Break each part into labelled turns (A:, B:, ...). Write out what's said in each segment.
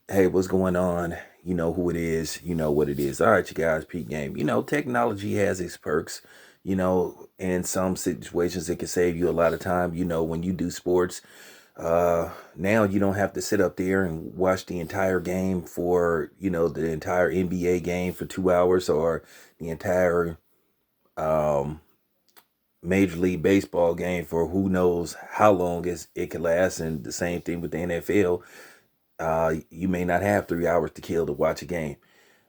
A: Hey, what's going on? You know who it is. You know what it is. All right, you guys, peak game. Technology has its perks. In some situations, it can save you a lot of time. When you do sports, now you don't have to sit up there and watch the entire game for, the entire NBA game for 2 hours or the entire um, Major League Baseball game for who knows how long it could last. And the same thing with the NFL. You may not have 3 hours to kill to watch a game.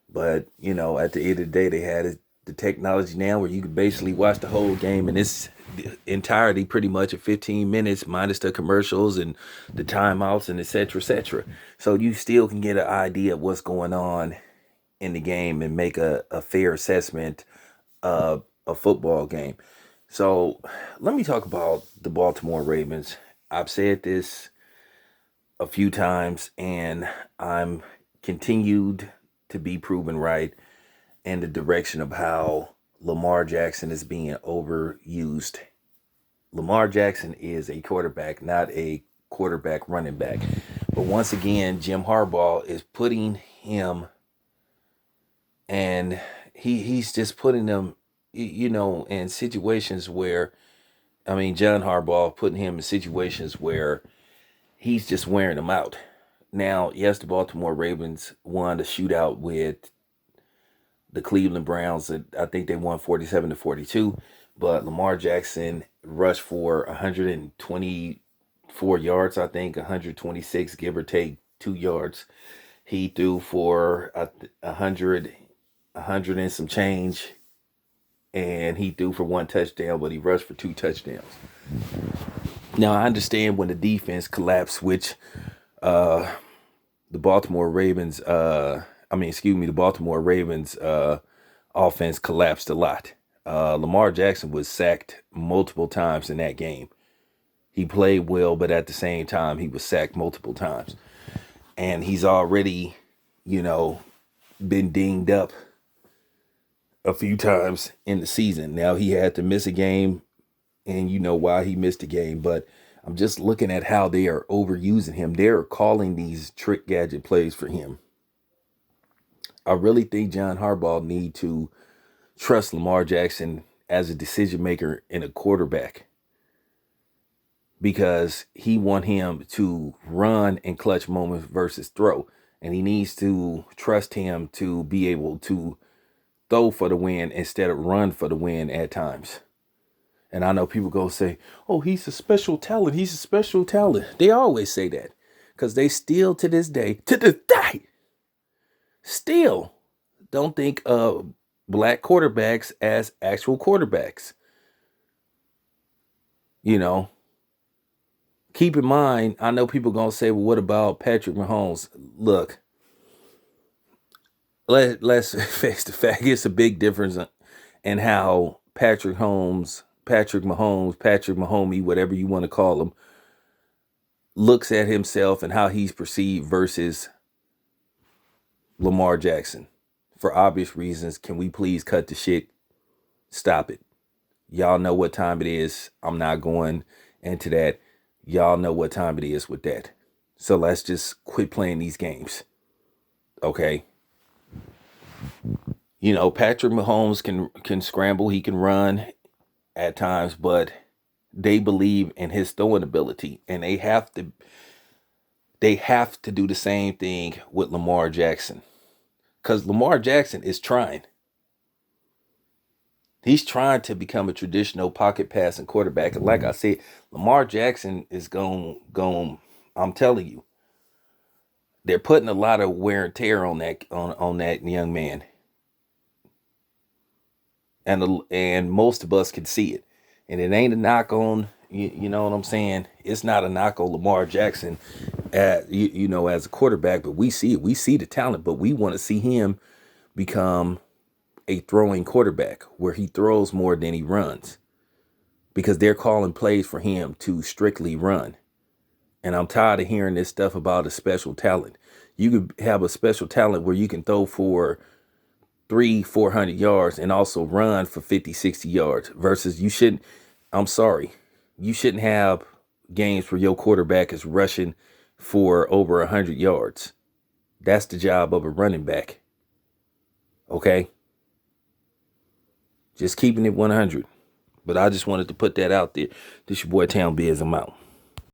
A: But, at the end of the day, they had the technology now where you can basically watch the whole game in its entirety pretty much in 15 minutes, minus the commercials and the timeouts and et cetera, et cetera. So you still can get an idea of what's going on in the game and make a fair assessment of a football game. So let me talk about the Baltimore Ravens. I've said this a few times, and I'm continued to be proven right in the direction of how Lamar Jackson is being overused. Lamar Jackson is a quarterback, not a quarterback running back. But once again, Jim Harbaugh is putting him, and he's just putting him, in situations where, John Harbaugh putting him in situations where he's just wearing them out. Now, yes, the Baltimore Ravens won the shootout with the Cleveland Browns. I think they won 47-42, but Lamar Jackson rushed for 124 yards, I think, 126, give or take 2 yards. He threw for 100 and some change, and he threw for one touchdown, but he rushed for two touchdowns. Now, I understand when the defense collapsed, which uh, the Baltimore Ravens, the Baltimore Ravens offense collapsed a lot. Lamar Jackson was sacked multiple times in that game. He played well, but at the same time, he was sacked multiple times. And he's already, you know, been dinged up a few times in the season. Now he had to miss a game, and you know why he missed a game, but I'm just looking at how they are overusing him. They're calling these trick gadget plays for him. I really think John Harbaugh need to trust Lamar Jackson as a decision maker and a quarterback, because he want him to run in clutch moments versus throw. And he needs to trust him to be able to throw for the win instead of run for the win at times. And I know people go say, oh, he's a special talent. He's a special talent. They always say that because they still to this day, still don't think of black quarterbacks as actual quarterbacks. You know, keep in mind, I know people going to say, well, what about Patrick Mahomes? Look, let's face the fact, it's a big difference in how Patrick Mahomey, whatever you want to call him, looks at himself and how he's perceived versus Lamar Jackson. For obvious reasons, can we please cut the shit? Stop it. Y'all know what time it is. I'm not going into that. Y'all know what time it is with that. So let's just quit playing these games. Okay. Patrick Mahomes can scramble, he can run at times, but they believe in his throwing ability, and they have to do the same thing with Lamar Jackson, because Lamar Jackson is trying. He's trying to become a traditional pocket passing quarterback. And like I said, Lamar Jackson is going. I'm telling you, they're putting a lot of wear and tear on that young man, and most of us can see it. And it ain't a knock on you know what I'm saying. It's not a knock on Lamar Jackson, as a quarterback, but we see it. We see the talent, but we want to see him become a throwing quarterback where he throws more than he runs, because they're calling plays for him to strictly run. And I'm tired of hearing this stuff about a special talent. You could have a special talent where you can throw for 300-400 yards and also run for 50-60 yards, versus I'm sorry, you shouldn't have games where your quarterback is rushing for over 100 yards. That's the job of a running back. Okay? Just keeping it 100. But I just wanted to put that out there. This your boy Town Biz. I'm out.